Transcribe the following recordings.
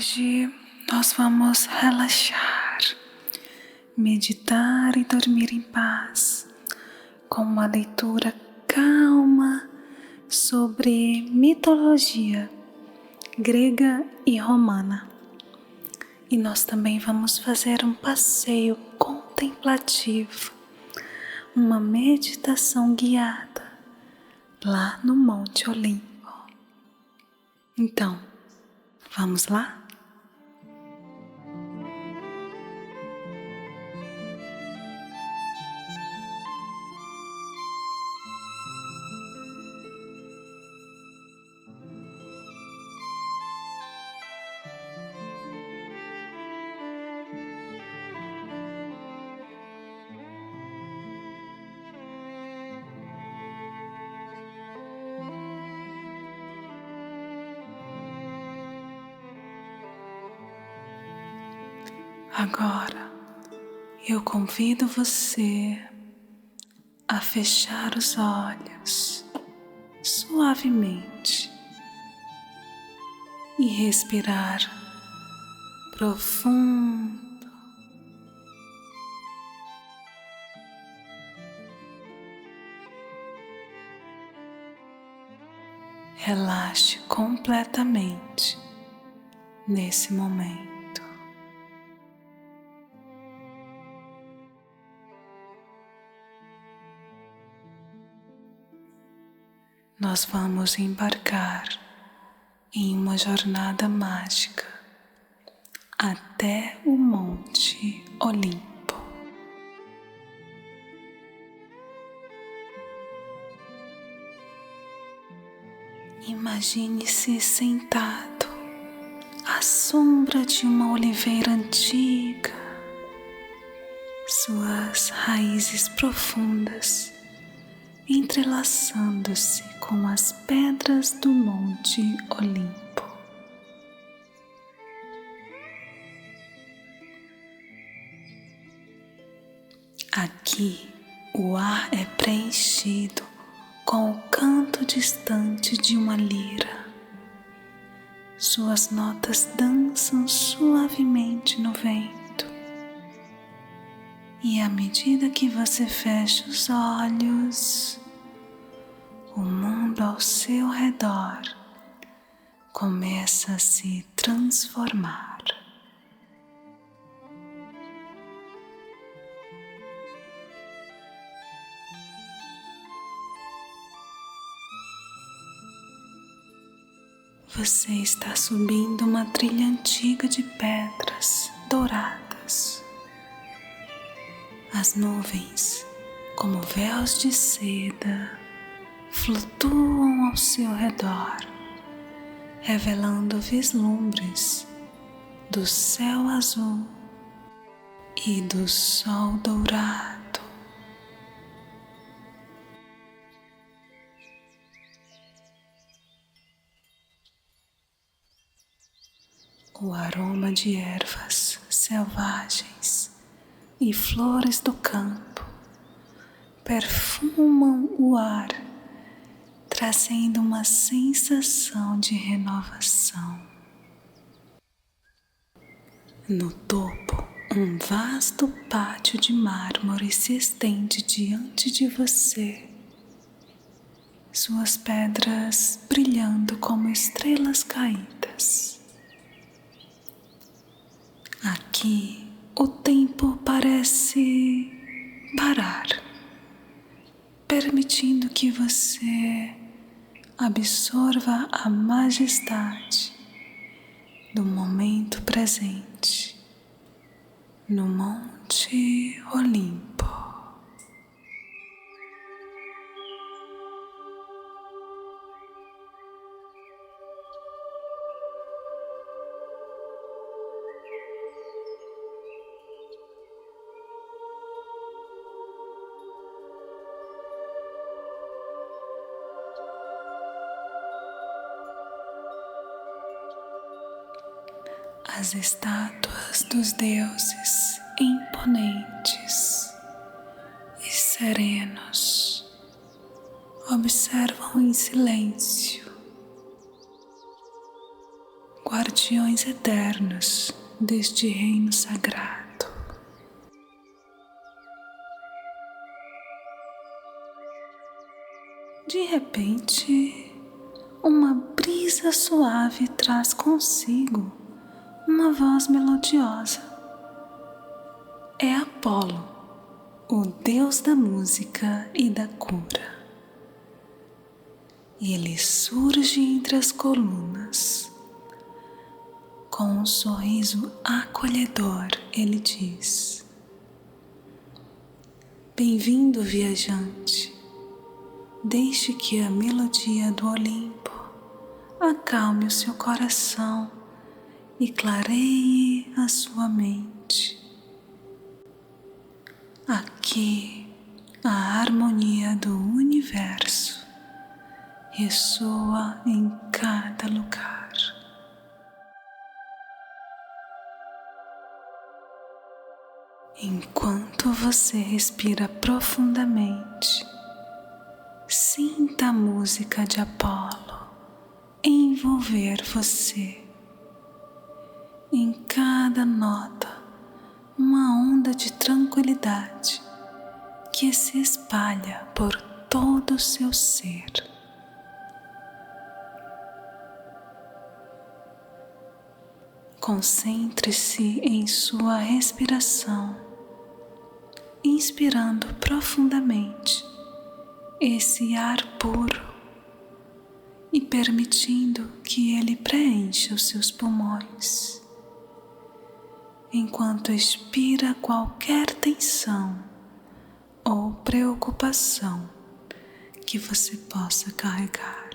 Hoje nós vamos relaxar, meditar e dormir em paz com uma leitura calma sobre mitologia grega e romana. E nós também vamos fazer um passeio contemplativo, uma meditação guiada lá no Monte Olimpo. Então, vamos lá? Agora, eu convido você a fechar os olhos suavemente e respirar profundo. Relaxe completamente nesse momento. Nós vamos embarcar em uma jornada mágica até o Monte Olimpo. Imagine-se sentado à sombra de uma oliveira antiga, suas raízes profundas entrelaçando-se com as pedras do Monte Olimpo. Aqui o ar é preenchido com o canto distante de uma lira. Suas notas dançam suavemente no vento. E à medida que você fecha os olhos, o mundo ao seu redor começa a se transformar. Você está subindo uma trilha antiga de pedras douradas. As nuvens, como véus de seda, flutuam ao seu redor, revelando vislumbres do céu azul e do sol dourado. O aroma de ervas selvagens e flores do campo perfumam o ar, trazendo uma sensação de renovação. No topo, um vasto pátio de mármore se estende diante de você, suas pedras brilhando como estrelas caídas. Aqui, o tempo parece parar, permitindo que você absorva a majestade do momento presente no Monte Olimpo. As estátuas dos deuses imponentes e serenos observam em silêncio, guardiões eternos deste reino sagrado. De repente, uma brisa suave traz consigo uma voz melodiosa. É Apolo, o deus da música e da cura. Ele surge entre as colunas. Com um sorriso acolhedor, ele diz: Bem-vindo, viajante. Deixe que a melodia do Olimpo acalme o seu coração e clareie a sua mente. Aqui, a harmonia do universo ressoa em cada lugar. Enquanto você respira profundamente, sinta a música de Apolo envolver você. Em cada nota, uma onda de tranquilidade que se espalha por todo o seu ser. Concentre-se em sua respiração, inspirando profundamente esse ar puro e permitindo que ele preencha os seus pulmões, enquanto expira qualquer tensão ou preocupação que você possa carregar.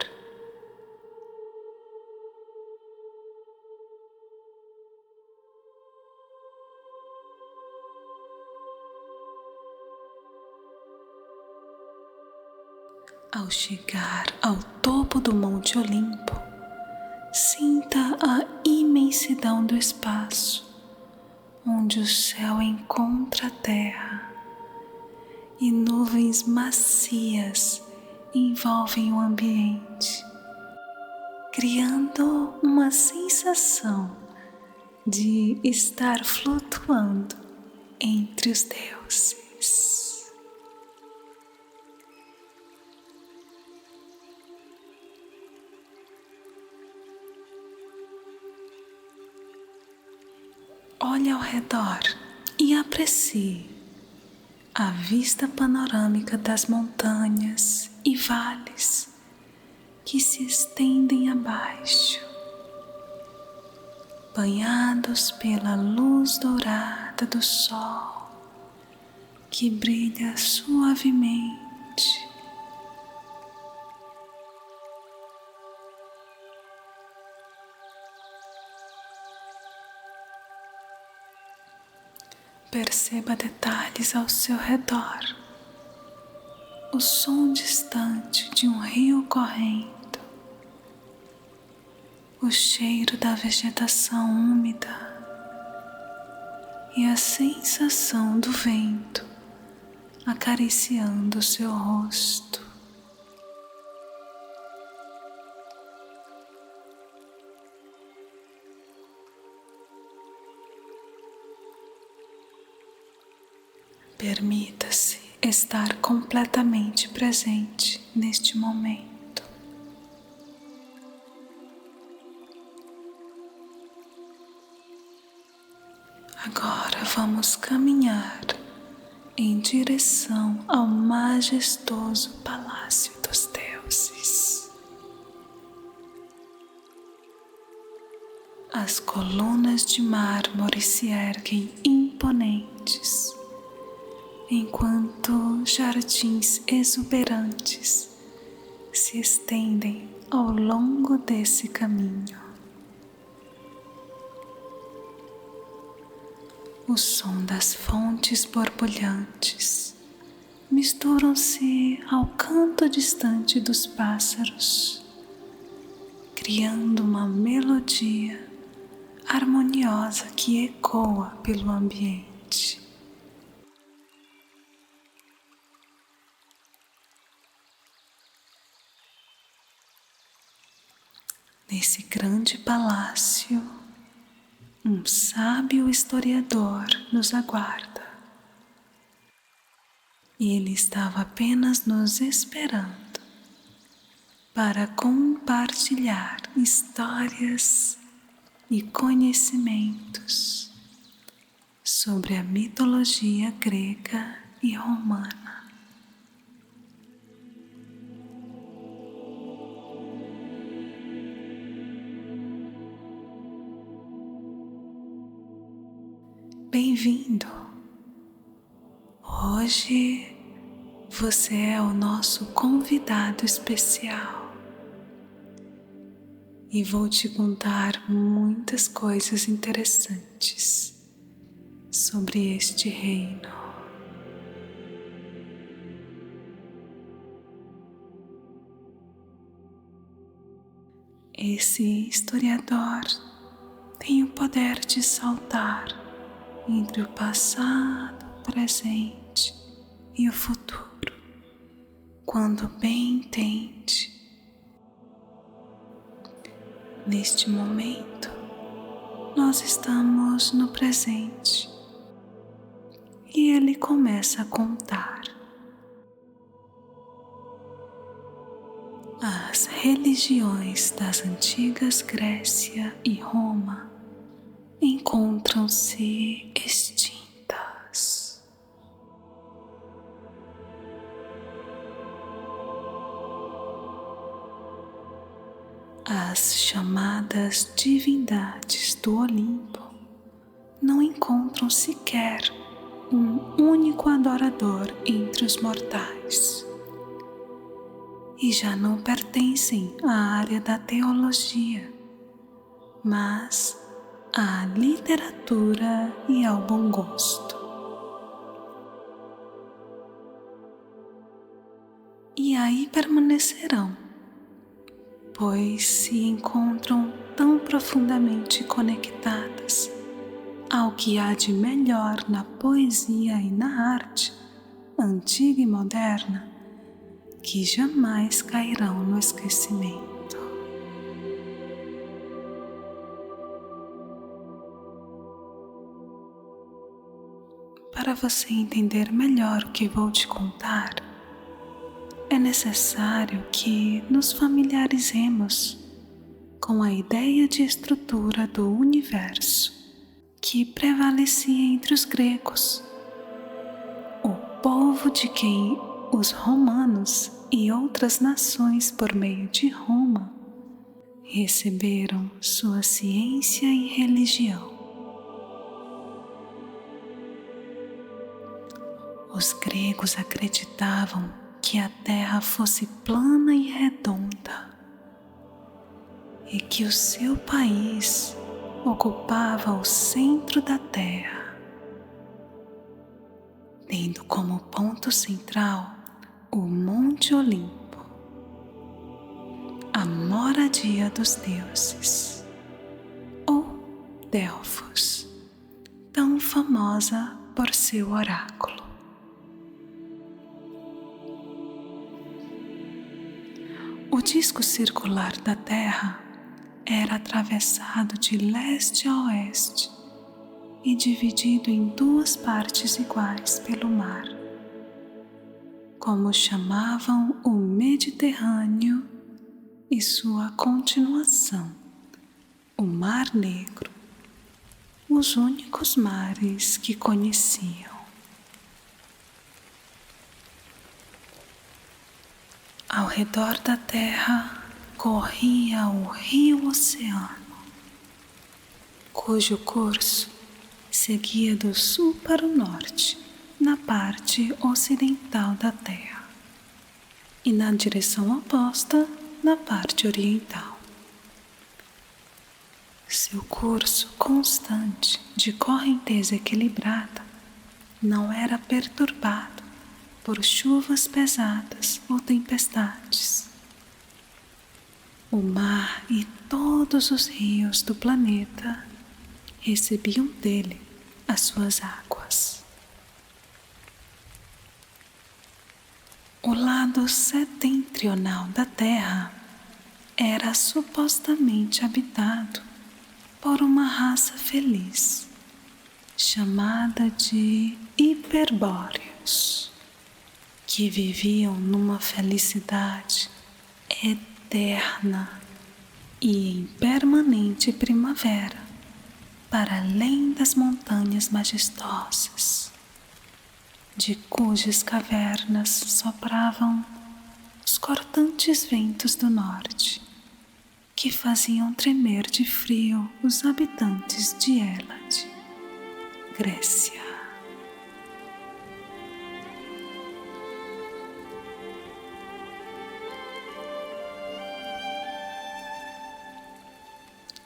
Ao chegar ao topo do Monte Olimpo, sinta a imensidão do espaço, onde o céu encontra a terra e nuvens macias envolvem o ambiente, criando uma sensação de estar flutuando entre os deuses. Olhe ao redor e aprecie a vista panorâmica das montanhas e vales que se estendem abaixo, banhados pela luz dourada do sol que brilha suavemente. Perceba detalhes ao seu redor, o som distante de um rio correndo, o cheiro da vegetação úmida e a sensação do vento acariciando o seu rosto. Permita-se estar completamente presente neste momento. Agora vamos caminhar em direção ao majestoso Palácio dos Deuses. As colunas de mármore se erguem imponentes, enquanto jardins exuberantes se estendem ao longo desse caminho. O som das fontes borbulhantes misturam-se ao canto distante dos pássaros, criando uma melodia harmoniosa que ecoa pelo ambiente. Nesse grande palácio, um sábio historiador nos aguarda. E ele estava apenas nos esperando para compartilhar histórias e conhecimentos sobre a mitologia grega e romana. Bem-vindo! Hoje você é o nosso convidado especial e vou te contar muitas coisas interessantes sobre este reino. Esse historiador tem o poder de saltar entre o passado, o presente e o futuro, quando bem entende. Neste momento, nós estamos no presente e ele começa a contar. As religiões das antigas Grécia e Roma encontram-se extintas. As chamadas divindades do Olimpo não encontram sequer um único adorador entre os mortais e já não pertencem à área da teologia, mas à literatura e ao bom gosto. E aí permanecerão, pois se encontram tão profundamente conectadas ao que há de melhor na poesia e na arte, antiga e moderna, que jamais cairão no esquecimento. Para você entender melhor o que vou te contar, é necessário que nos familiarizemos com a ideia de estrutura do universo que prevalecia entre os gregos, o povo de quem os romanos e outras nações por meio de Roma receberam sua ciência e religião. Os gregos acreditavam que a Terra fosse plana e redonda e que o seu país ocupava o centro da Terra, tendo como ponto central o Monte Olimpo, a moradia dos deuses, ou Delfos, tão famosa por seu oráculo. O disco circular da Terra era atravessado de leste a oeste e dividido em duas partes iguais pelo mar, como chamavam o Mediterrâneo e sua continuação, o Mar Negro, os únicos mares que conheciam. Ao redor da Terra corria o Rio Oceano, cujo curso seguia do sul para o norte, na parte ocidental da Terra, e na direção oposta, na parte oriental. Seu curso constante de correnteza equilibrada não era perturbado por chuvas pesadas ou tempestades. O mar e todos os rios do planeta recebiam dele as suas águas. O lado setentrional da Terra era supostamente habitado por uma raça feliz, chamada de hiperbóreos, que viviam numa felicidade eterna e em permanente primavera, para além das montanhas majestosas, de cujas cavernas sopravam os cortantes ventos do norte, que faziam tremer de frio os habitantes de Hélade, Grécia.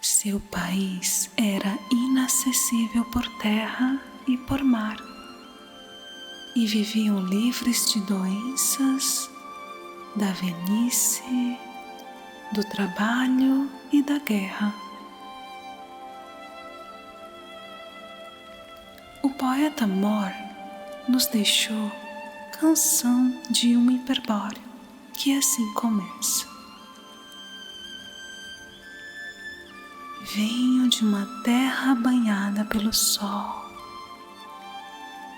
Seu país era inacessível por terra e por mar, e viviam livres de doenças, da velhice, do trabalho e da guerra. O poeta Moore nos deixou Canção de um Hiperbóreo, que assim começa: venho de uma terra banhada pelo sol,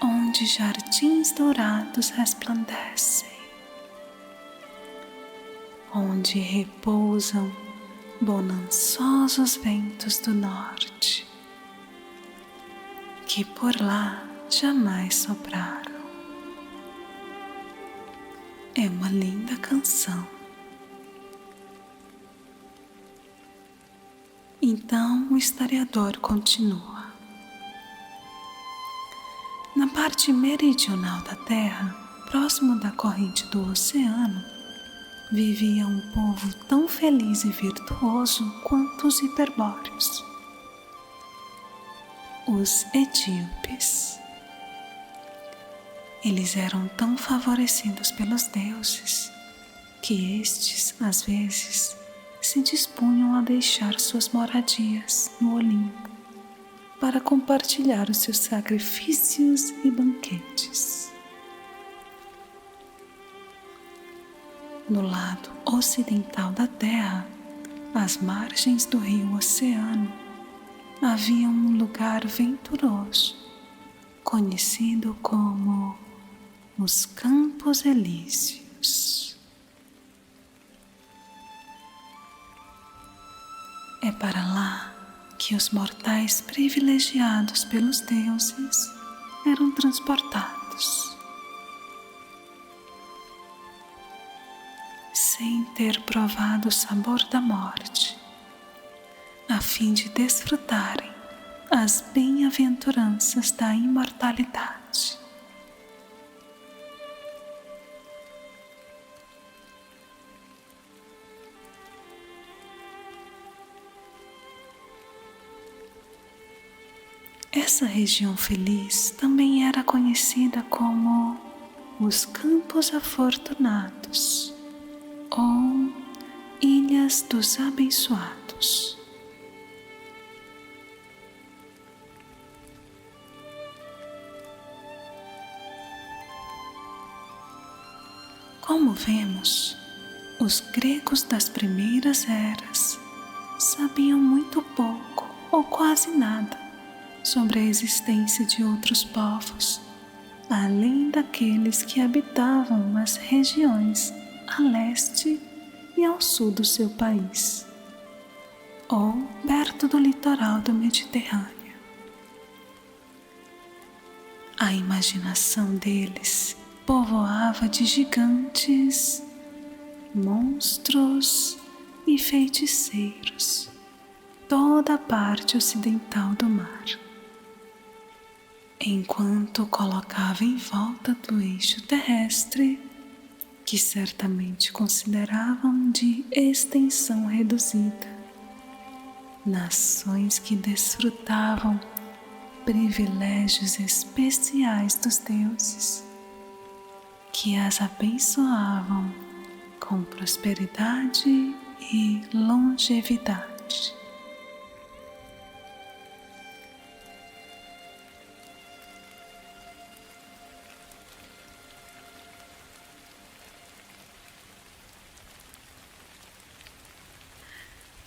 onde jardins dourados resplandecem, onde repousam bonançosos ventos do norte, que por lá jamais sopraram. É uma linda canção. Então o historiador continua: na parte meridional da Terra, próximo da corrente do oceano, vivia um povo tão feliz e virtuoso quanto os hiperbóreos, os etíopes. Eles eram tão favorecidos pelos deuses que estes, às vezes, se dispunham a deixar suas moradias no Olimpo para compartilhar os seus sacrifícios e banquetes. No lado ocidental da Terra, às margens do rio Oceano, havia um lugar venturoso, conhecido como os Campos Elíseos. É para lá que os mortais privilegiados pelos deuses eram transportados, sem ter provado o sabor da morte, a fim de desfrutarem as bem-aventuranças da imortalidade. Essa região feliz também era conhecida como os Campos Afortunados ou Ilhas dos Abençoados. Como vemos, os gregos das primeiras eras sabiam muito pouco ou quase nada sobre a existência de outros povos, além daqueles que habitavam as regiões a leste e ao sul do seu país, ou perto do litoral do Mediterrâneo. A imaginação deles povoava de gigantes, monstros e feiticeiros toda a parte ocidental do mar, enquanto colocava em volta do eixo terrestre, que certamente consideravam de extensão reduzida, nações que desfrutavam privilégios especiais dos deuses, que as abençoavam com prosperidade e longevidade.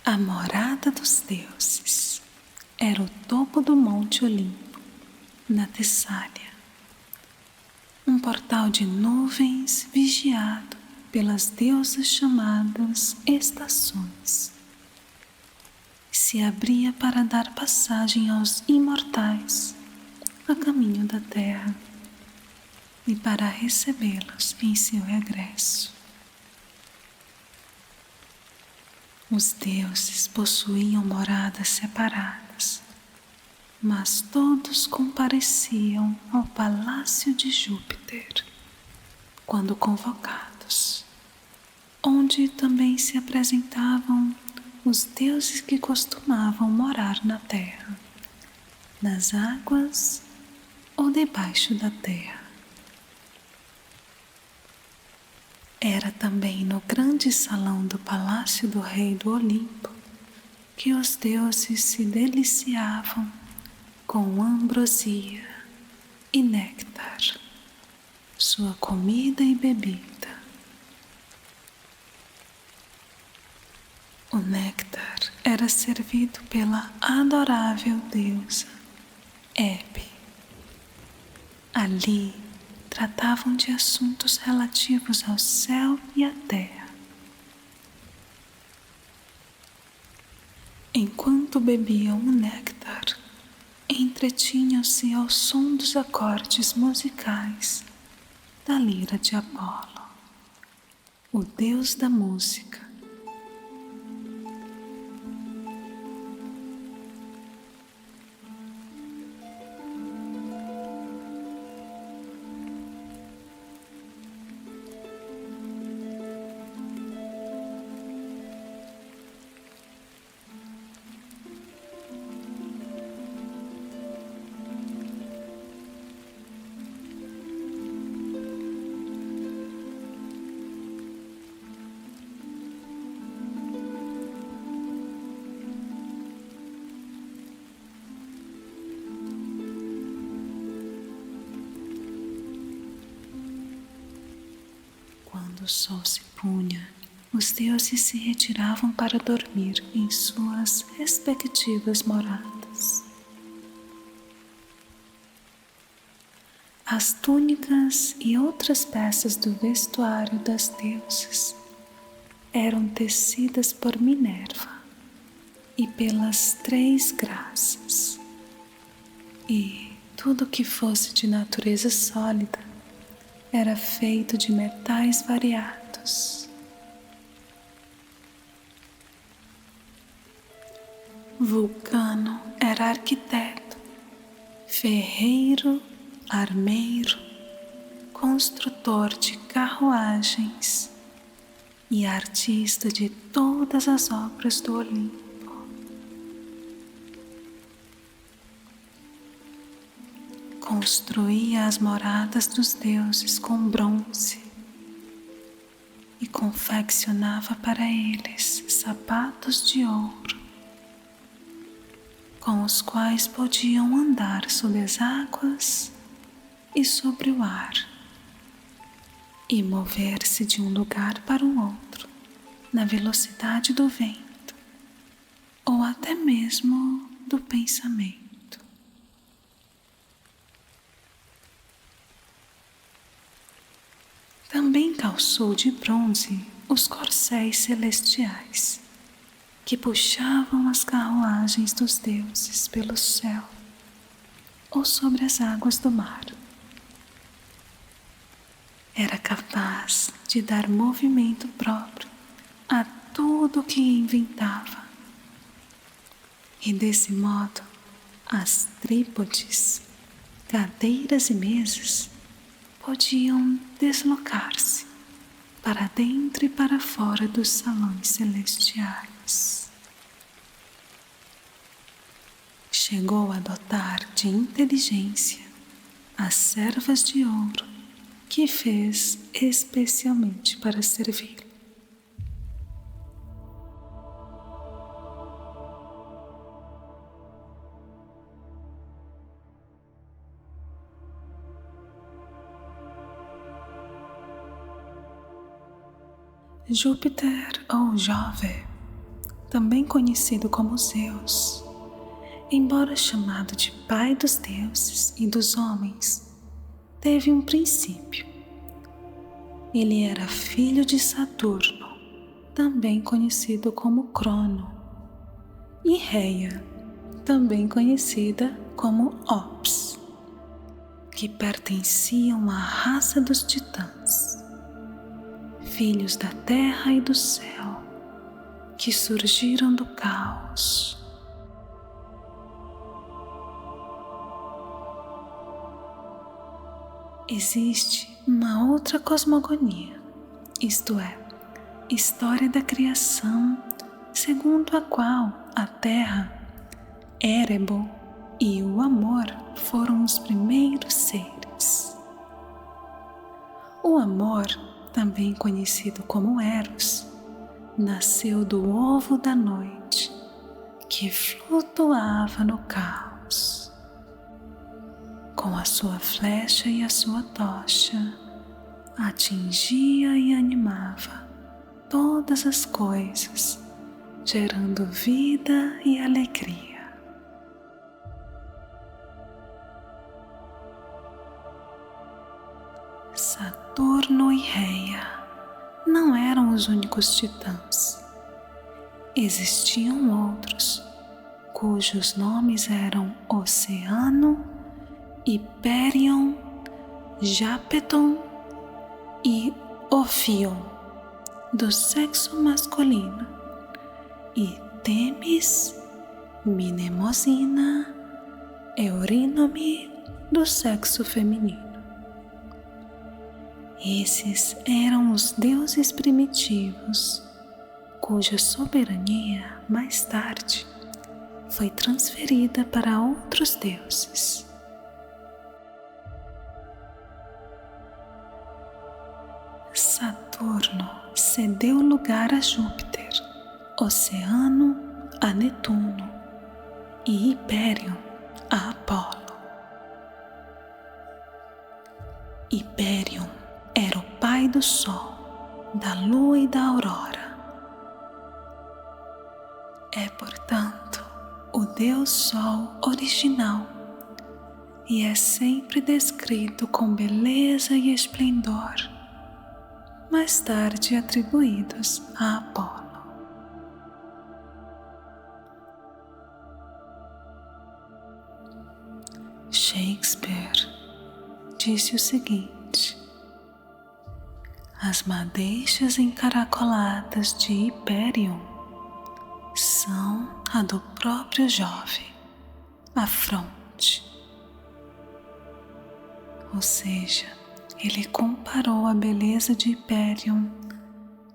A morada dos deuses era o topo do Monte Olimpo, na Tessália, um portal de nuvens vigiado pelas deusas chamadas estações. Se abria para dar passagem aos imortais a caminho da terra e para recebê-los em seu regresso. Os deuses possuíam moradas separadas, mas todos compareciam ao palácio de Júpiter quando convocados, onde também se apresentavam os deuses que costumavam morar na terra, nas águas ou debaixo da terra. Era também no grande salão do palácio do rei do Olimpo que os deuses se deliciavam com ambrosia e néctar, sua comida e bebida. O néctar era servido pela adorável deusa Hebe. Ali tratavam de assuntos relativos ao céu e à terra. Enquanto bebiam o néctar, entretinham-se ao som dos acordes musicais da lira de Apolo, o deus da música. Quando o sol se punha, os deuses se retiravam para dormir em suas respectivas moradas. As túnicas e outras peças do vestuário das deusas eram tecidas por Minerva e pelas três Graças, e tudo que fosse de natureza sólida era feito de metais variados. Vulcano era arquiteto, ferreiro, armeiro, construtor de carruagens e artista de todas as obras do Olimpo. Construía as moradas dos deuses com bronze e confeccionava para eles sapatos de ouro, com os quais podiam andar sob as águas e sobre o ar, e mover-se de um lugar para o outro na velocidade do vento ou até mesmo do pensamento. Também calçou de bronze os corcéis celestiais, que puxavam as carruagens dos deuses pelo céu ou sobre as águas do mar. Era capaz de dar movimento próprio a tudo o que inventava. E desse modo, as trípodes, cadeiras e mesas podiam deslocar-se para dentro e para fora dos salões celestiais. Chegou a dotar de inteligência as servas de ouro que fez especialmente para servir. Júpiter ou Jove também conhecido como Zeus, embora chamado de pai dos deuses e dos homens, teve um princípio. Ele era filho de Saturno, também conhecido como Crono, e Rhea, também conhecida como Ops, que pertenciam à raça dos titãs, filhos da terra e do céu, que surgiram do caos. Existe uma outra cosmogonia, isto é, história da criação, segundo a qual a Terra, Erebo e o amor foram os primeiros seres. O amor, também conhecido como Eros, nasceu do ovo da noite, que flutuava no caos. Com a sua flecha e a sua tocha, atingia e animava todas as coisas, gerando vida e alegria. Saturno e Rhea não eram os únicos titãs. Existiam outros, cujos nomes eram Oceano, Hyperion, Japeton e Ophion, do sexo masculino, e Temis, Mnemosina, Eurínome, do sexo feminino. Esses eram os deuses primitivos, cuja soberania, mais tarde, foi transferida para outros deuses. Saturno cedeu lugar a Júpiter, Oceano a Netuno e Hyperion a Apolo. Hyperion era o pai do Sol, da Lua e da Aurora. É, portanto, o Deus Sol original e é sempre descrito com beleza e esplendor, mais tarde atribuídos a Apolo. Shakespeare disse o seguinte: as madeixas encaracoladas de Hyperion são a do próprio Jove, a fronte. Ou seja, ele comparou a beleza de Hyperion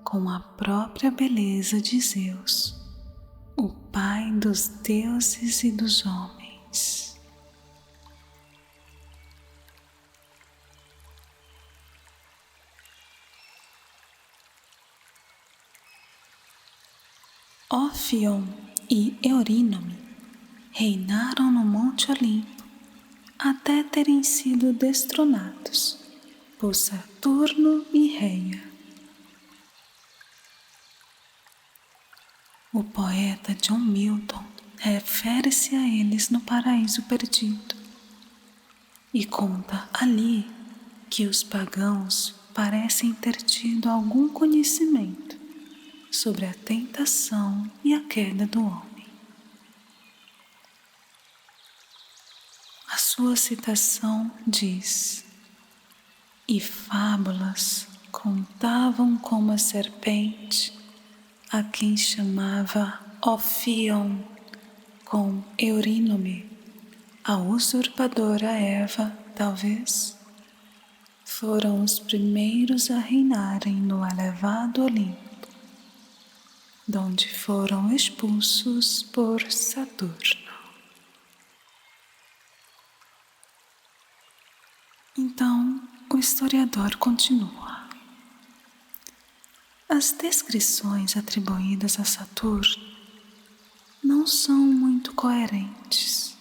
com a própria beleza de Zeus, o pai dos deuses e dos homens. Ophion e Eurínome reinaram no Monte Olimpo até terem sido destronados por Saturno e Rhea. O poeta John Milton refere-se a eles no Paraíso Perdido e conta ali que os pagãos parecem ter tido algum conhecimento sobre a tentação e a queda do homem. A sua citação diz: e fábulas contavam como a serpente, a quem chamava Ophion com Eurínome, a usurpadora Eva, talvez, foram os primeiros a reinarem no elevado Olimpo, donde foram expulsos por Saturno. Então, o historiador continua. As descrições atribuídas a Saturno não são muito coerentes.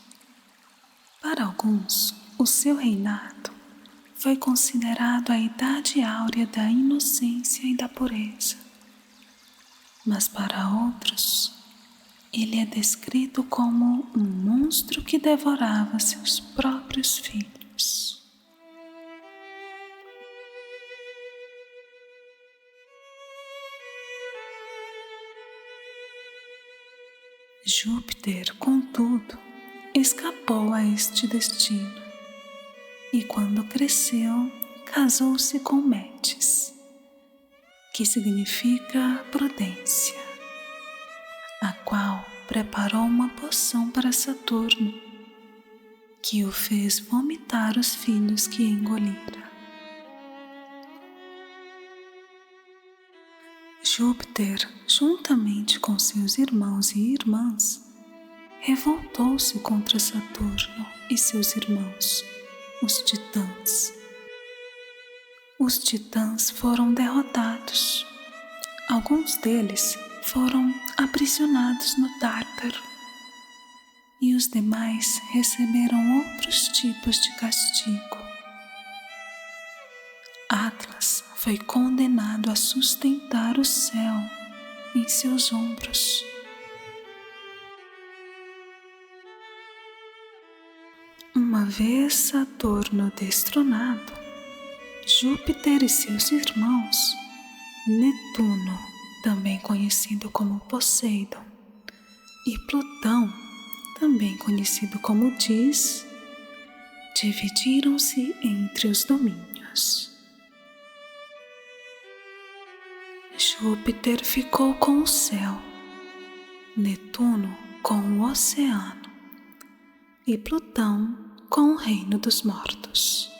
Para alguns, o seu reinado foi considerado a idade áurea da inocência e da pureza. Mas para outros, Ele é descrito como um monstro que devorava seus próprios filhos. Júpiter, contudo, escapou a este destino e, quando cresceu, casou-se com Metis, que significa prudência, a qual preparou uma poção para Saturno, que o fez vomitar os filhos que engolira. Júpiter, juntamente com seus irmãos e irmãs, revoltou-se contra Saturno e seus irmãos, os titãs. Os titãs foram derrotados. Alguns deles foram aprisionados no Tártaro e os demais receberam outros tipos de castigo. Atlas foi condenado a sustentar o céu em seus ombros. Uma vez Saturno destronado, Júpiter e seus irmãos, Netuno, também conhecido como Poseidon, e Plutão, também conhecido como Dis, dividiram-se entre os domínios. Júpiter ficou com o céu, Netuno com o oceano e Plutão com o reino dos mortos.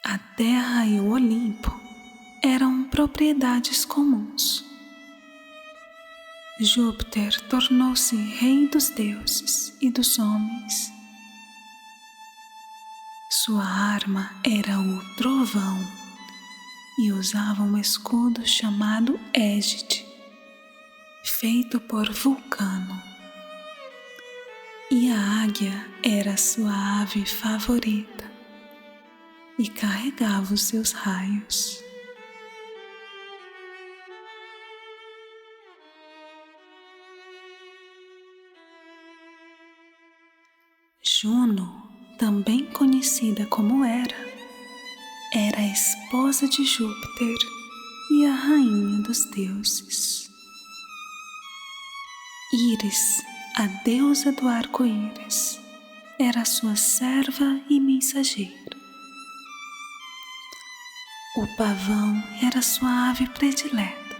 A Terra e o Olimpo eram propriedades comuns. Júpiter tornou-se rei dos deuses e dos homens. Sua arma era o trovão e usava um escudo chamado Égide, feito por Vulcano. E a águia era sua ave favorita e carregava os seus raios. Juno, também conhecida como Hera, era a esposa de Júpiter e a rainha dos deuses. Íris, a deusa do arco-íris, era sua serva e mensageira. O pavão era sua ave predileta.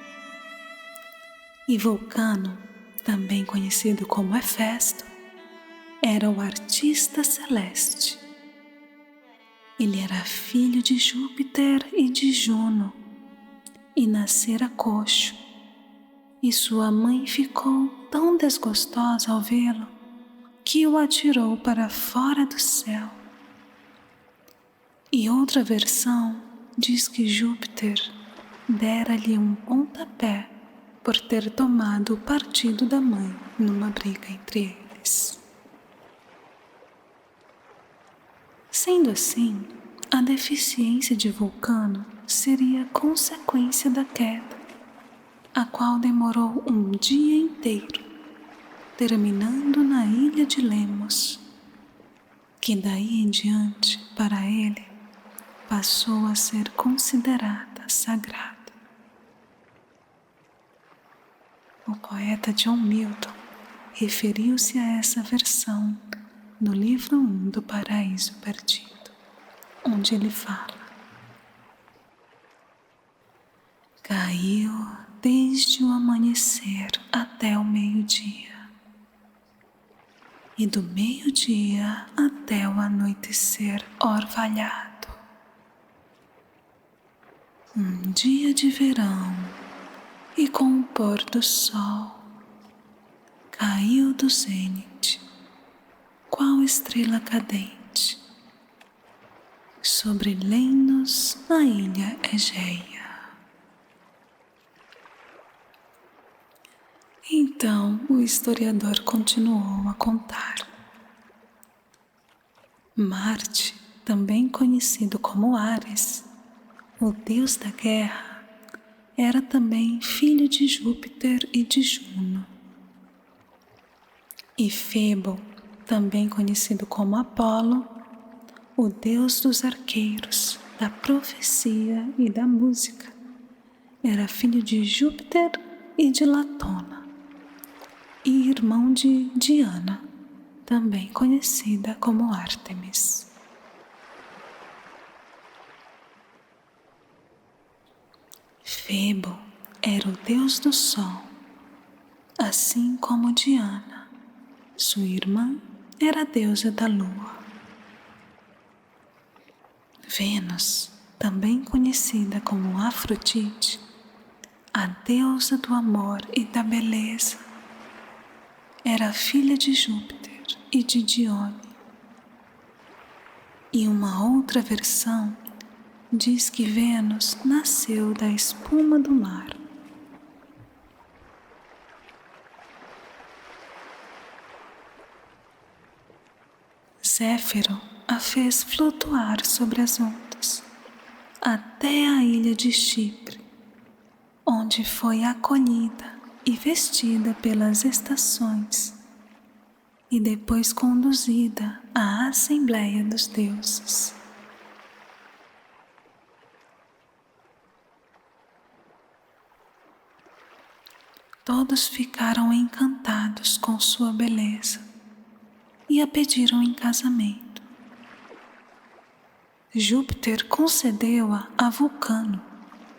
E Vulcano, também conhecido como Hefesto, era o artista celeste. Ele era filho de Júpiter e de Juno, e nascera coxo, e sua mãe ficou tão desgostosa ao vê-lo que o atirou para fora do céu. E outra versão diz que Júpiter dera-lhe um pontapé por ter tomado o partido da mãe numa briga entre eles. Sendo assim, a deficiência de Vulcano seria consequência da queda, a qual demorou um dia inteiro, terminando na ilha de Lemos, que daí em diante, para ele, passou a ser considerada sagrada. O poeta John Milton referiu-se a essa versão no livro 1 do Paraíso Perdido, onde ele fala: caiu desde o amanhecer até o meio-dia, e do meio-dia até o anoitecer orvalhado. Um dia de verão, e com o pôr do sol, caiu do zênite, qual estrela cadente, sobre Lemnos na ilha Egeia. Então o historiador continuou a contar. Marte, também conhecido como Ares, o deus da guerra, era também filho de Júpiter e de Juno. E Febo, também conhecido como Apolo, o deus dos arqueiros, da profecia e da música, era filho de Júpiter e de Latona, e irmão de Diana, também conhecida como Ártemis. Febo era o deus do sol, assim como Diana, sua irmã, era a deusa da lua. Vênus, também conhecida como Afrodite, a deusa do amor e da beleza, era filha de Júpiter e de Dione. E uma outra versão diz que Vênus nasceu da espuma do mar. Zéfiro a fez flutuar sobre as ondas até a ilha de Chipre, onde foi acolhida e vestida pelas estações e depois conduzida à Assembleia dos Deuses. Todos ficaram encantados com sua beleza e a pediram em casamento. Júpiter concedeu-a a Vulcano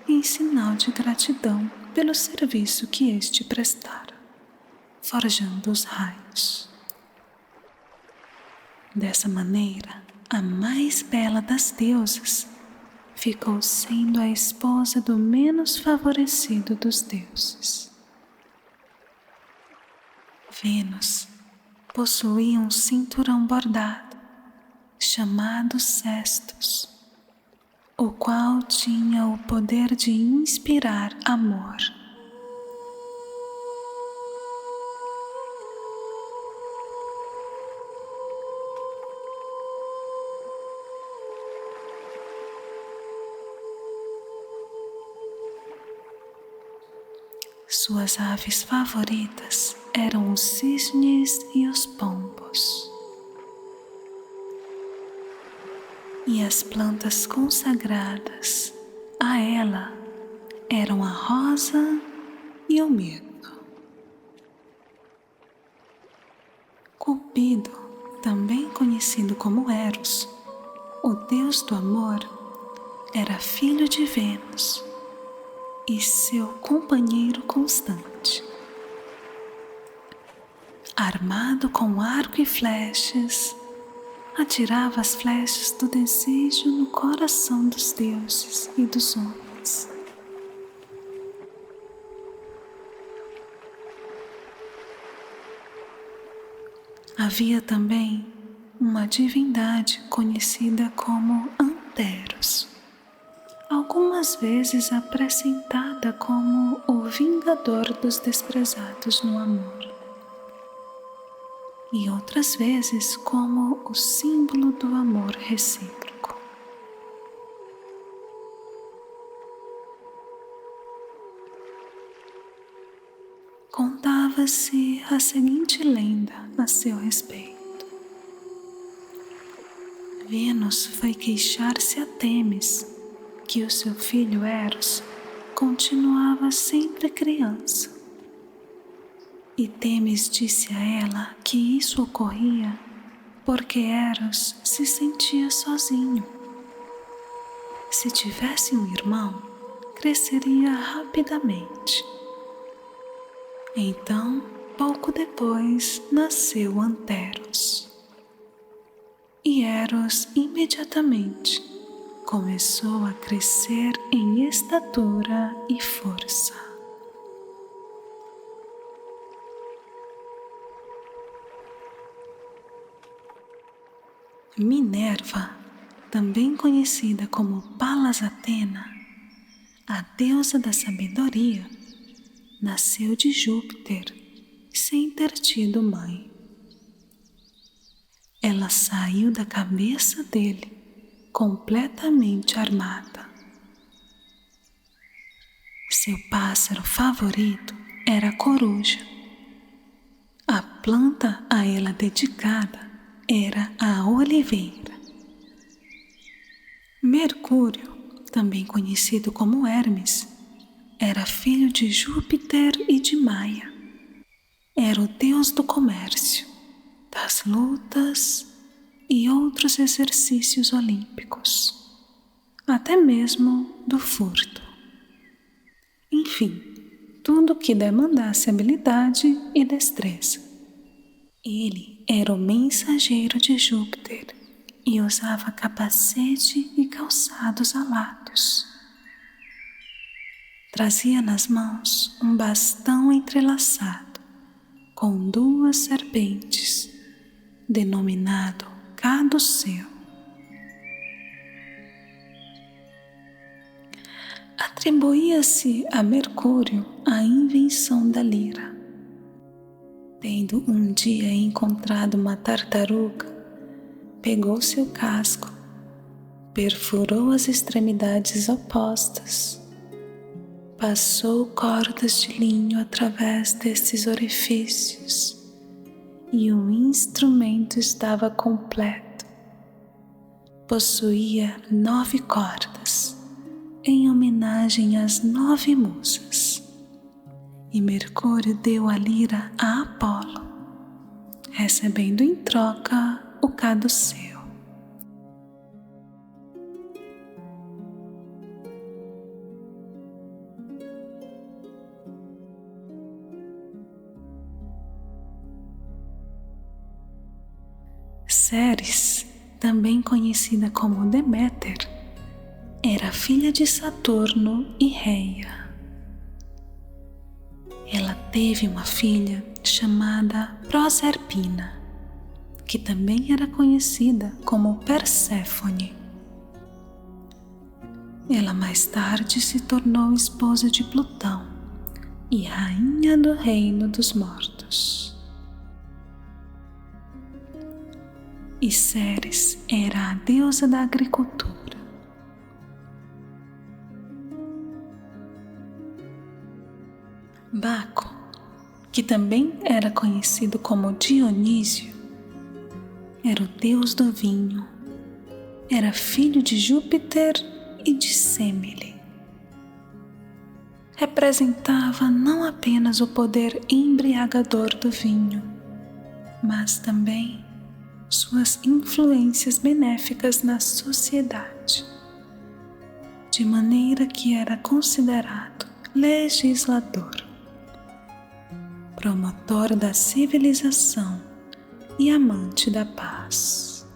em sinal de gratidão pelo serviço que este prestara, forjando os raios. Dessa maneira, a mais bela das deusas ficou sendo a esposa do menos favorecido dos deuses. Vênus possuía um cinturão bordado, chamado cestus, o qual tinha o poder de inspirar amor. Suas aves favoritas eram os cisnes e os pombos. E as plantas consagradas a ela eram a rosa e o mirto. Cupido, também conhecido como Eros, o deus do amor, era filho de Vênus e seu companheiro constante. Armado com arco e flechas, atirava as flechas do desejo no coração dos deuses e dos homens. Havia também uma divindade conhecida como Anteros, algumas vezes apresentada como o vingador dos desprezados no amor, e outras vezes como o símbolo do amor recíproco. Contava-se a seguinte lenda a seu respeito. Vênus foi queixar-se a Temis que o seu filho Eros continuava sempre criança. E Temis disse a ela que isso ocorria porque Eros se sentia sozinho. Se tivesse um irmão, cresceria rapidamente. Então, pouco depois, nasceu Anteros. E Eros imediatamente começou a crescer em estatura e força. Minerva, também conhecida como Palas Atena, a deusa da sabedoria, nasceu de Júpiter sem ter tido mãe. Ela saiu da cabeça dele completamente armada. Seu pássaro favorito era a coruja. A planta a ela dedicada era a oliveira. Mercúrio, também conhecido como Hermes, era filho de Júpiter e de Maia. Era o deus do comércio, das lutas e outros exercícios olímpicos, até mesmo do furto. Enfim, tudo que demandasse habilidade e destreza. Ele era o mensageiro de Júpiter e usava capacete e calçados alados. Trazia nas mãos um bastão entrelaçado com 2 serpentes, denominado caduceu. Atribuía-se a Mercúrio a invenção da lira. Tendo um dia encontrado uma tartaruga, pegou seu casco, perfurou as extremidades opostas, passou cordas de linho através destes orifícios e o instrumento estava completo. Possuía 9 cordas, em homenagem às 9 musas. E Mercúrio deu a lira a Apolo, recebendo em troca o caduceu. Ceres, também conhecida como Deméter, era filha de Saturno e Reia. Ela teve uma filha chamada Proserpina, que também era conhecida como Perséfone. Ela mais tarde se tornou esposa de Plutão e rainha do reino dos mortos. E Ceres era a deusa da agricultura. Baco, que também era conhecido como Dionísio, era o deus do vinho. Era filho de Júpiter e de Semele. Representava não apenas o poder embriagador do vinho, mas também suas influências benéficas na sociedade, de maneira que era considerado legislador, promotor da civilização e amante da paz.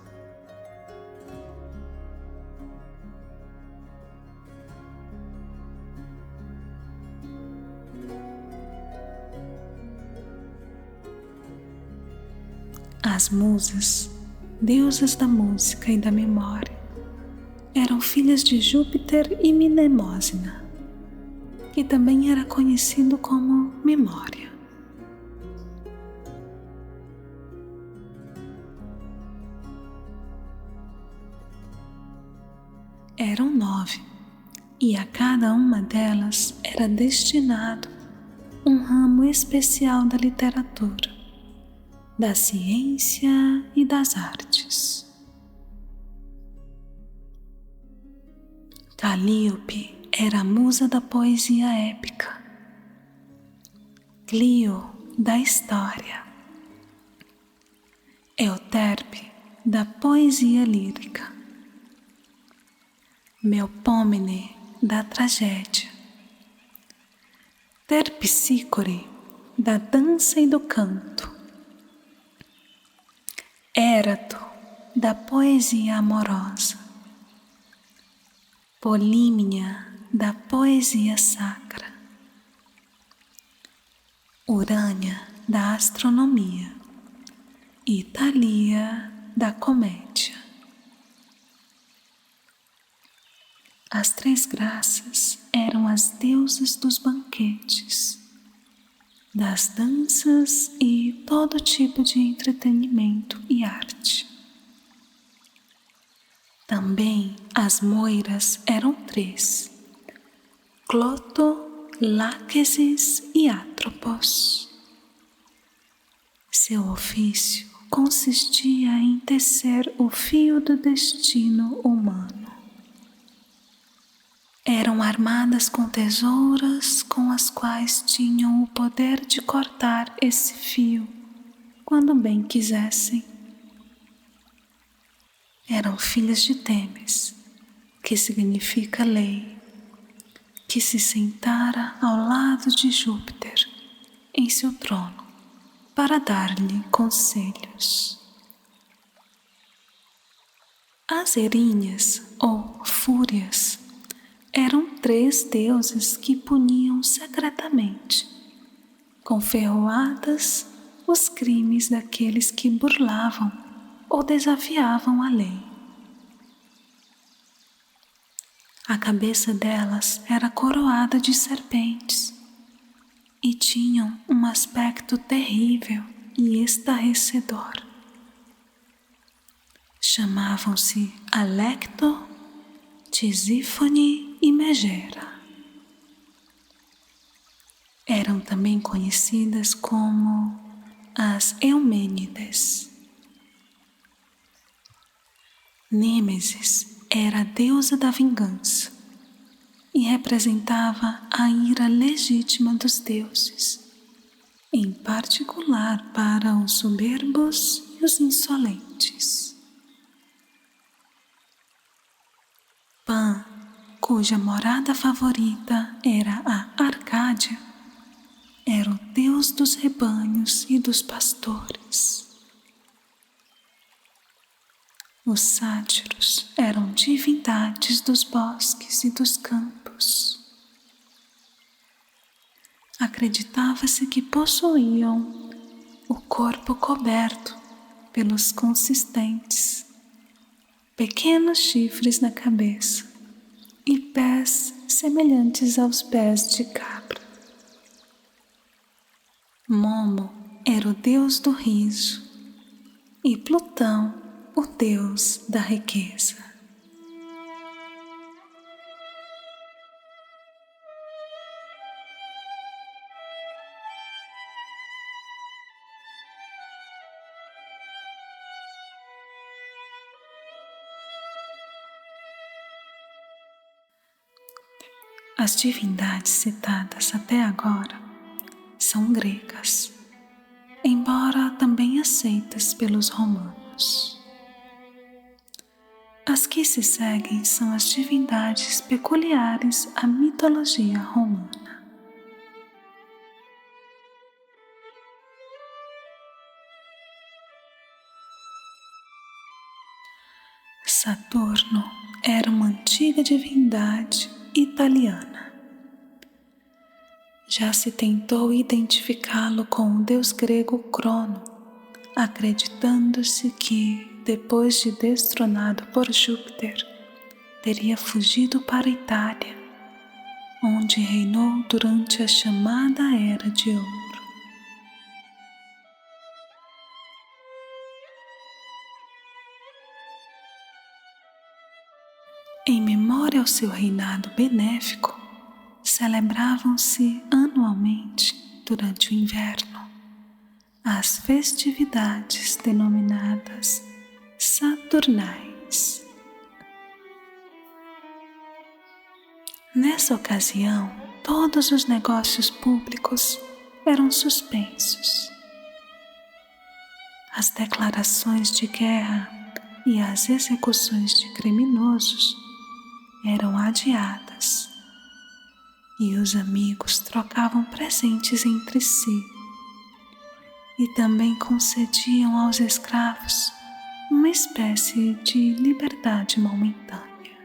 As musas, deusas da música e da memória, eram filhas de Júpiter e Mnemósina, que também era conhecido como Memória. Eram 9, e a cada uma delas era destinado um ramo especial da literatura, da ciência e das artes. Calíope era a musa da poesia épica, Clio da história, Euterpe da poesia lírica, Melpomene da tragédia, Terpsícore da dança e do canto, Érato da poesia amorosa, Polímnia da poesia sacra, Urânia da astronomia e Thalia da comédia. As 3 graças eram as deusas dos banquetes, das danças e todo tipo de entretenimento e arte. Também as moiras eram 3, Cloto, Láquesis e Atropos. Seu ofício consistia em tecer o fio do destino humano. Eram armadas com tesouras com as quais tinham o poder de cortar esse fio quando bem quisessem. Eram filhas de Temis, que significa lei, que se sentara ao lado de Júpiter em seu trono para dar-lhe conselhos. As Erinhas, ou Fúrias, eram 3 deuses que puniam secretamente, com ferroadas, os crimes daqueles que burlavam ou desafiavam a lei. A cabeça delas era coroada de serpentes e tinham um aspecto terrível e estarrecedor. Chamavam-se Alecto, Tisífone e Megera. Eram também conhecidas como as Eumênides. Nêmesis era a deusa da vingança e representava a ira legítima dos deuses, em particular para os soberbos e os insolentes. Pan, cuja morada favorita era a Arcádia, era o deus dos rebanhos e dos pastores. Os sátiros eram divindades dos bosques e dos campos. Acreditava-se que possuíam o corpo coberto pelos consistentes, pequenos chifres na cabeça e pés semelhantes aos pés de cabra. Momo era o deus do riso e Plutão o deus da riqueza. As divindades citadas até agora são gregas, embora também aceitas pelos romanos. As que se seguem são as divindades peculiares à mitologia romana. Saturno era uma antiga divindade italiana. Já se tentou identificá-lo com o deus grego Crono, acreditando-se que, depois de destronado por Júpiter, teria fugido para a Itália, onde reinou durante a chamada Era de Ouro. Em memória ao seu reinado benéfico, celebravam-se anualmente, durante o inverno, as festividades denominadas Saturnais. Nessa ocasião, todos os negócios públicos eram suspensos. As declarações de guerra e as execuções de criminosos eram adiadas, e os amigos trocavam presentes entre si e também concediam aos escravos uma espécie de liberdade momentânea.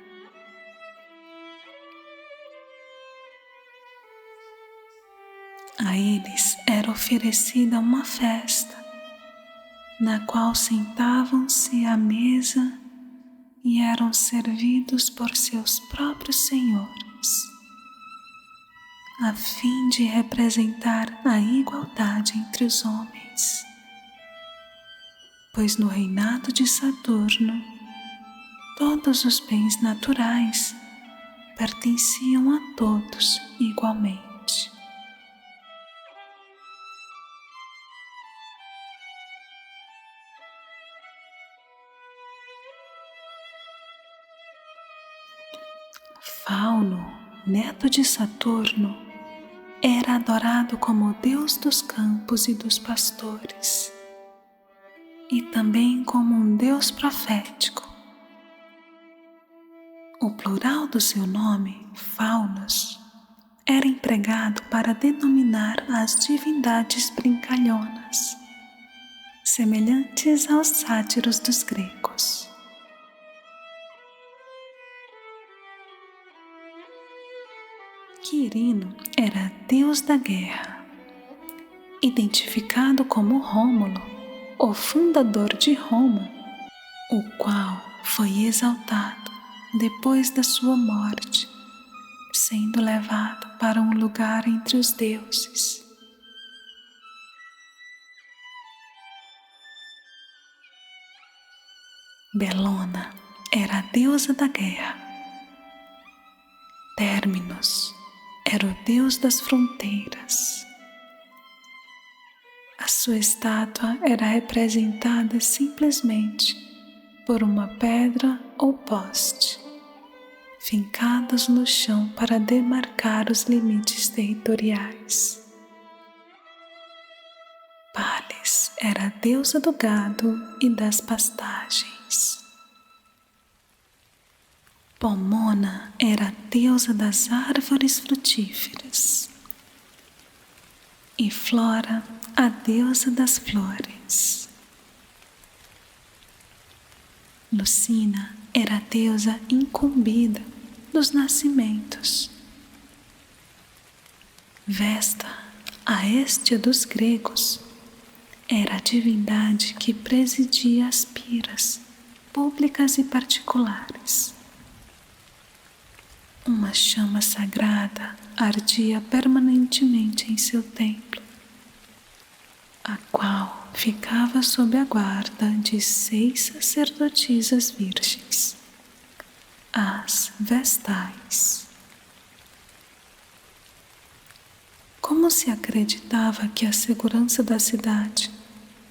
A eles era oferecida uma festa, na qual sentavam-se à mesa e eram servidos por seus próprios senhores, a fim de representar a igualdade entre os homens, pois no reinado de Saturno, todos os bens naturais pertenciam a todos igualmente. Fauno, neto de Saturno, era adorado como o deus dos campos e dos pastores, e também como um deus profético. O plural do seu nome, Faunos, era empregado para denominar as divindades brincalhonas, semelhantes aos sátiros dos gregos. Quirino era deus da guerra, identificado como Rômulo, o fundador de Roma, o qual foi exaltado depois da sua morte, sendo levado para um lugar entre os deuses. Belona era a deusa da guerra. Términos era o deus das fronteiras. A sua estátua era representada simplesmente por uma pedra ou poste, fincados no chão para demarcar os limites territoriais. Pales era a deusa do gado e das pastagens. Pomona era a deusa das árvores frutíferas. E Flora, a deusa das flores. Lucina era a deusa incumbida dos nascimentos. Vesta, a Héstia dos gregos, era a divindade que presidia as piras, públicas e particulares. Uma chama sagrada ardia permanentemente em seu templo, a qual ficava sob a guarda de 6 sacerdotisas virgens, as Vestais. Como se acreditava que a segurança da cidade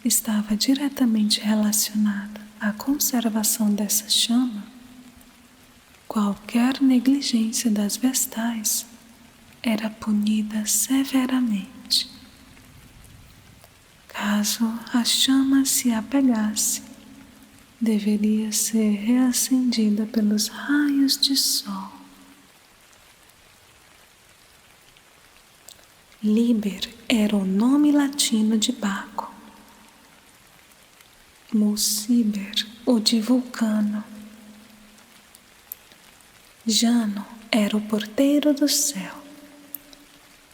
estava diretamente relacionada à conservação dessa chama, qualquer negligência das Vestais era punida severamente. Caso a chama se apegasse, deveria ser reacendida pelos raios de sol. Liber era o nome latino de Baco. Mulciber, o de Vulcano. Jano era o porteiro do céu.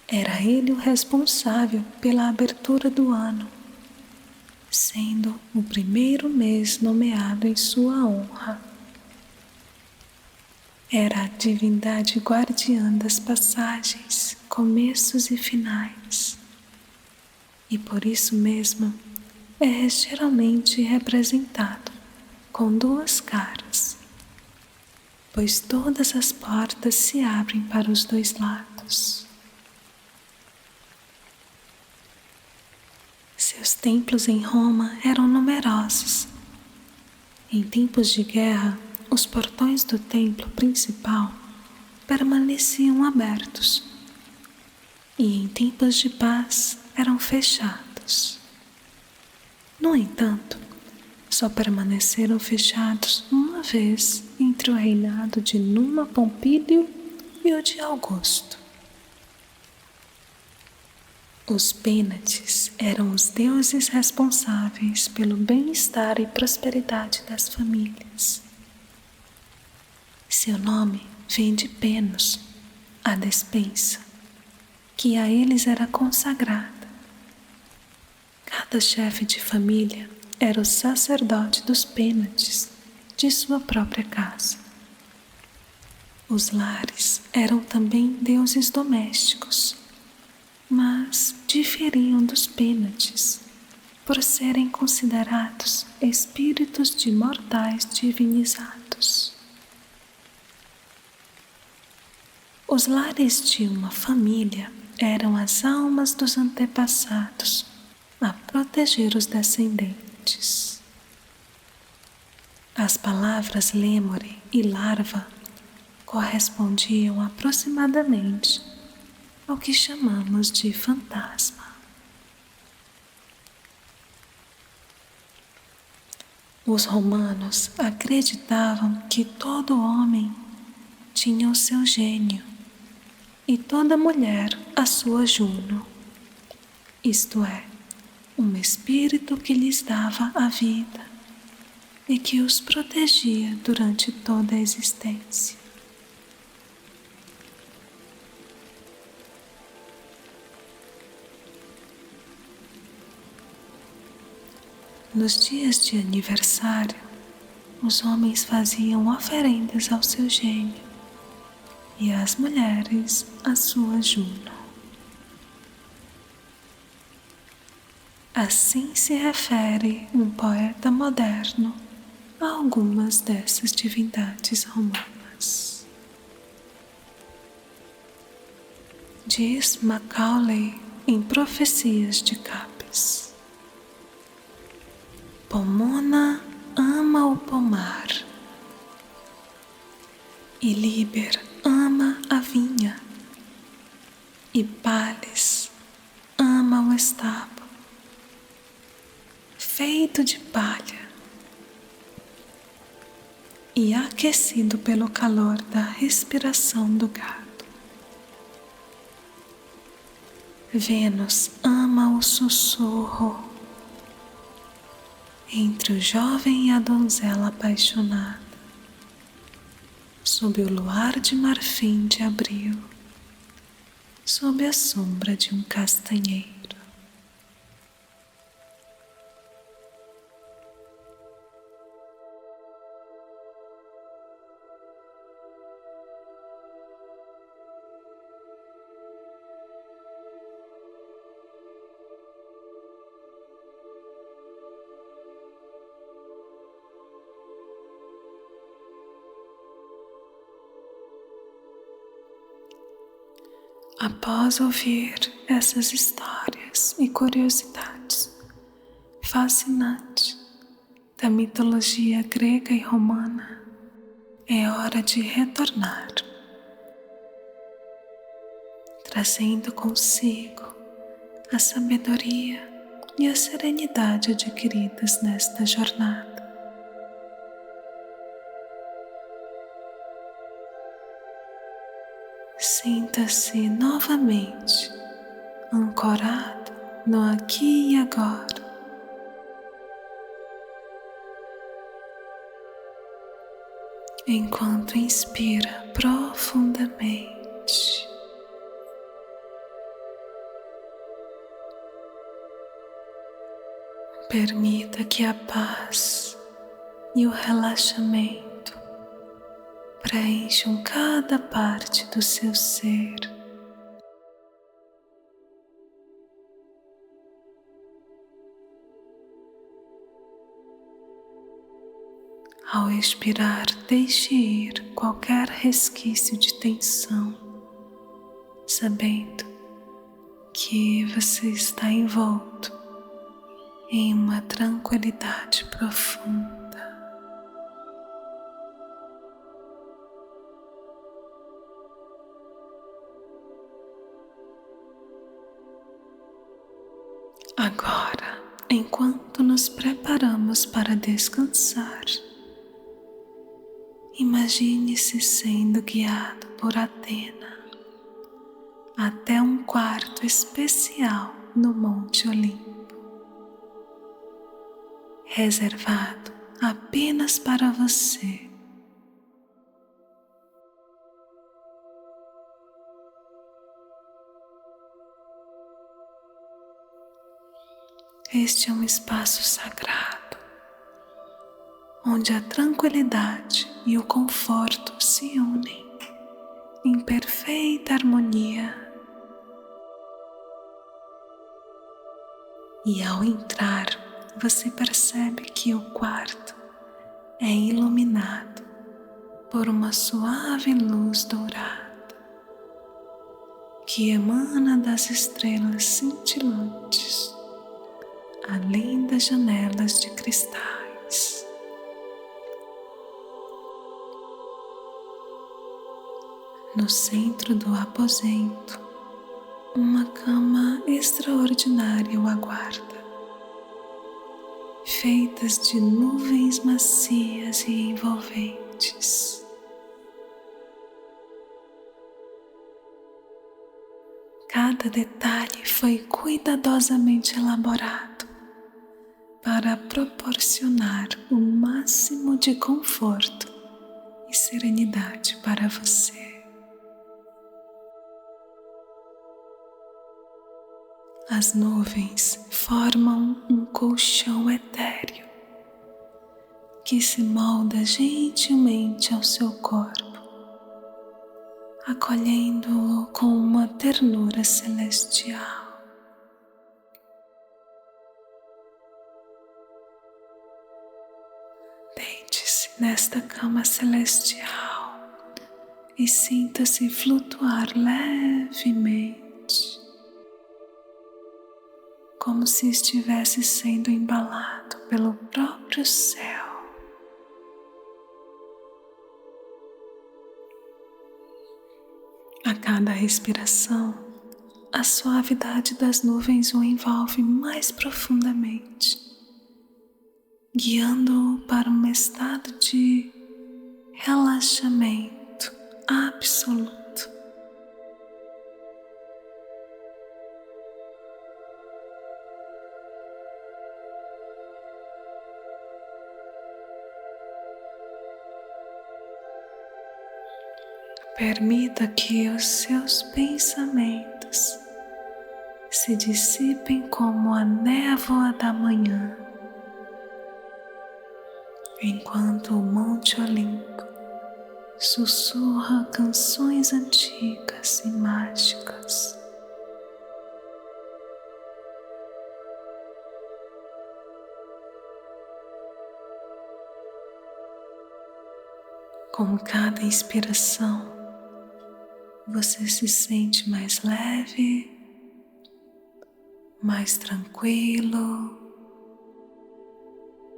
Era ele o responsável pela abertura do ano, sendo o primeiro mês nomeado em sua honra. Era a divindade guardiã das passagens, começos e finais, e por isso mesmo é geralmente representado com 2 caras, pois todas as portas se abrem para os 2 lados. Seus templos em Roma eram numerosos. Em tempos de guerra, os portões do templo principal permaneciam abertos, e em tempos de paz eram fechados. No entanto, só permaneceram fechados uma vez entre o reinado de Numa Pompílio e o de Augusto. Os Pênates eram os deuses responsáveis pelo bem-estar e prosperidade das famílias. Seu nome vem de Penos, a despensa, que a eles era consagrada. Cada chefe de família era o sacerdote dos Pênates de sua própria casa. Os lares eram também deuses domésticos, mas diferiam dos Pênates por serem considerados espíritos de mortais divinizados. Os lares de uma família eram as almas dos antepassados a proteger os descendentes. As palavras lemure e larva correspondiam aproximadamente ao que chamamos de fantasma. Os romanos acreditavam que todo homem tinha o seu gênio e toda mulher a sua Juno, isto é, um espírito que lhes dava a vida e que os protegia durante toda a existência. Nos dias de aniversário, os homens faziam oferendas ao seu gênio e as mulheres à sua Juno. Assim se refere um poeta moderno a algumas dessas divindades romanas. Diz Macaulay em Profecias de Capes: Pomona ama o pomar, e Liber ama a vinha, e Pales ama o estábulo, feito de palha e aquecido pelo calor da respiração do gado. Vênus ama o sussurro entre o jovem e a donzela apaixonada, sob o luar de marfim de abril, sob a sombra de um castanheiro. Após ouvir essas histórias e curiosidades fascinantes da mitologia grega e romana, é hora de retornar, trazendo consigo a sabedoria e a serenidade adquiridas nesta jornada. Sinta-se novamente ancorado no aqui e agora. Enquanto inspira profundamente. Permita que a paz e o relaxamento preencham cada parte do seu ser. Ao expirar, deixe ir qualquer resquício de tensão, sabendo que você está envolto em uma tranquilidade profunda. Agora, enquanto nos preparamos para descansar, imagine-se sendo guiado por Atena até um quarto especial no Monte Olimpo, reservado apenas para você. Este é um espaço sagrado, onde a tranquilidade e o conforto se unem em perfeita harmonia. E ao entrar, você percebe que o quarto é iluminado por uma suave luz dourada que emana das estrelas cintilantes, além das janelas de cristais. No centro do aposento, uma cama extraordinária o aguarda, feitas de nuvens macias e envolventes. Cada detalhe foi cuidadosamente elaborado para proporcionar o máximo de conforto e serenidade para você. As nuvens formam um colchão etéreo que se molda gentilmente ao seu corpo, acolhendo-o com uma ternura celestial. Deite-se nesta cama celestial e sinta-se flutuar levemente, como se estivesse sendo embalado pelo próprio céu. A cada respiração, a suavidade das nuvens o envolve mais profundamente, guiando-o para um estado de relaxamento absoluto. Permita que os seus pensamentos se dissipem como a névoa da manhã, enquanto o Monte Olimpo sussurra canções antigas e mágicas. Com cada inspiração, você se sente mais leve, mais tranquilo,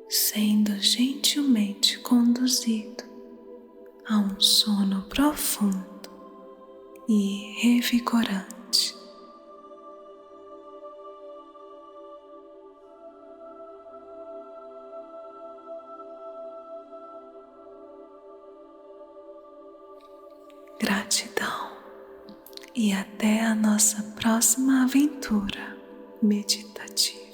sendo gentilmente conduzido a um sono profundo e revigorante. Gratidão e até a nossa próxima aventura meditativa.